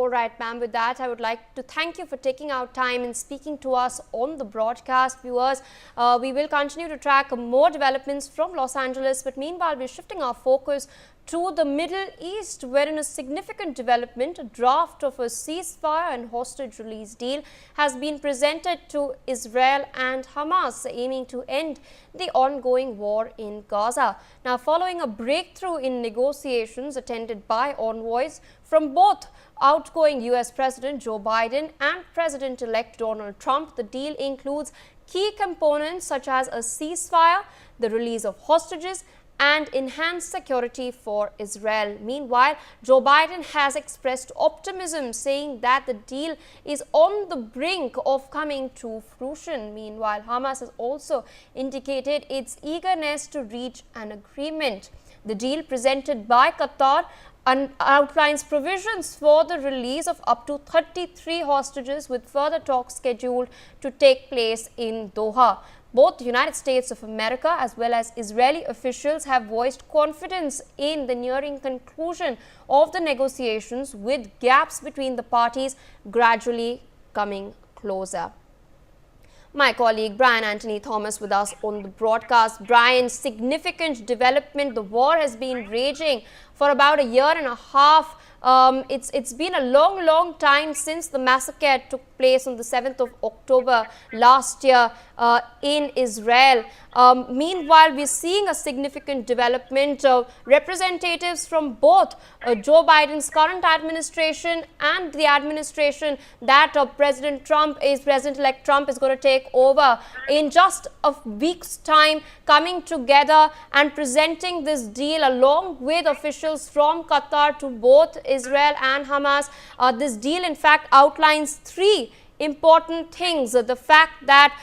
All right, ma'am. With that, I would like to thank you for taking out time and speaking to us on the broadcast. Viewers, we will continue to track more developments from Los Angeles, but meanwhile, we're shifting our focus to the Middle East, wherein a significant development, a draft of a ceasefire and hostage release deal has been presented to Israel and Hamas, aiming to end the ongoing war in Gaza. Now, following a breakthrough in negotiations attended by envoys from both outgoing US President Joe Biden and President-elect Donald Trump, the deal includes key components such as a ceasefire, the release of hostages, and enhanced security for Israel. Meanwhile, Joe Biden has expressed optimism, saying that the deal is on the brink of coming to fruition. Meanwhile, Hamas has also indicated its eagerness to reach an agreement. The deal presented by Qatar outlines provisions for the release of up to 33 hostages, with further talks scheduled to take place in Doha. Both the United States of America as well as Israeli officials have voiced confidence in the nearing conclusion of the negotiations, with gaps between the parties gradually coming closer. My colleague Brian Anthony Thomas with us on the broadcast. Brian, significant development. The war has been raging for about a year and a half. It's been a long time since the massacre took place on the 7th of October last year in Israel. Meanwhile, we're seeing a significant development. Representatives from both Joe Biden's current administration and the administration that President-elect Trump is going to take over in just a week's time, coming together and presenting this deal along with officials from Qatar to both Israel and Hamas. This deal, in fact, outlines three important things. The fact that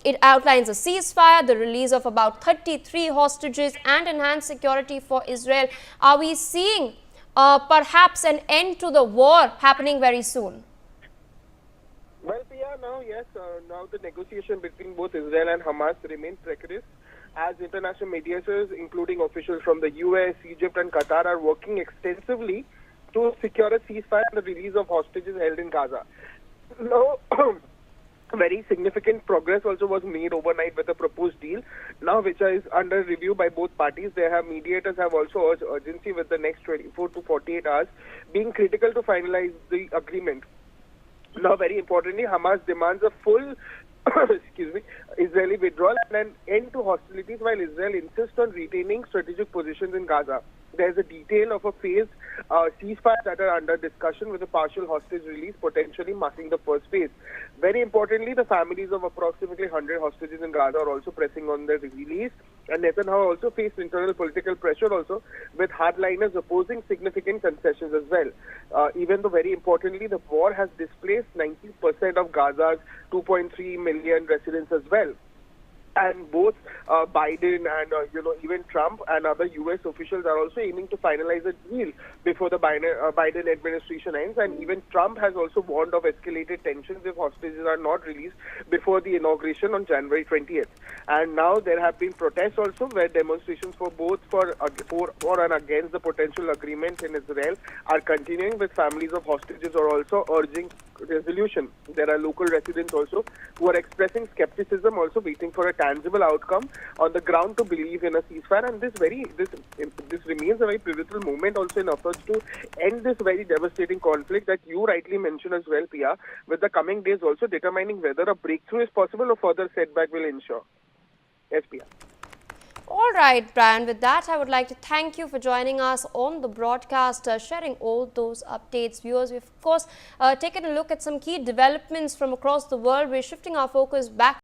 it outlines a ceasefire, the release of about 33 hostages, and enhanced security for Israel. Are we seeing perhaps an end to the war happening very soon? Well, Pia, now the negotiation between both Israel and Hamas remains precarious, as international mediators, including officials from the US, Egypt and Qatar, are working extensively to secure a ceasefire and the release of hostages held in Gaza. Now, very significant progress also was made overnight with the proposed deal, now which is under review by both parties. Mediators have also urged urgency, with the next 24 to 48 hours being critical to finalize the agreement. Now, very importantly, Hamas demands a full Israeli withdrawal and an end to hostilities, while Israel insists on retaining strategic positions in Gaza. There is a detail of a phased ceasefire that are under discussion, with a partial hostage release potentially marking the first phase. Very importantly, the families of approximately 100 hostages in Gaza are also pressing on their release, and Netanyahu also faced internal political pressure also, with hardliners opposing significant concessions as well. Even though, very importantly, the war has displaced 90% of Gaza's 2.3 million residents as well. And both Biden and even Trump and other U.S. officials are also aiming to finalize a deal before the Biden administration ends. And even Trump has also warned of escalated tensions if hostages are not released before the inauguration on January 20th. And now there have been protests also, where demonstrations for and against the potential agreement in Israel are continuing, with families of hostages are also urging resolution. There are local residents also who are expressing skepticism, also waiting for a tangible outcome on the ground to believe in a ceasefire. And this remains a very pivotal moment also in efforts to end this very devastating conflict that you rightly mentioned as well, Pia, with the coming days also determining whether a breakthrough is possible or further setback will ensure. Yes, Pia. All right, Brian, with that, I would like to thank you for joining us on the broadcast, sharing all those updates. Viewers, we've, of course, taken a look at some key developments from across the world. We're shifting our focus back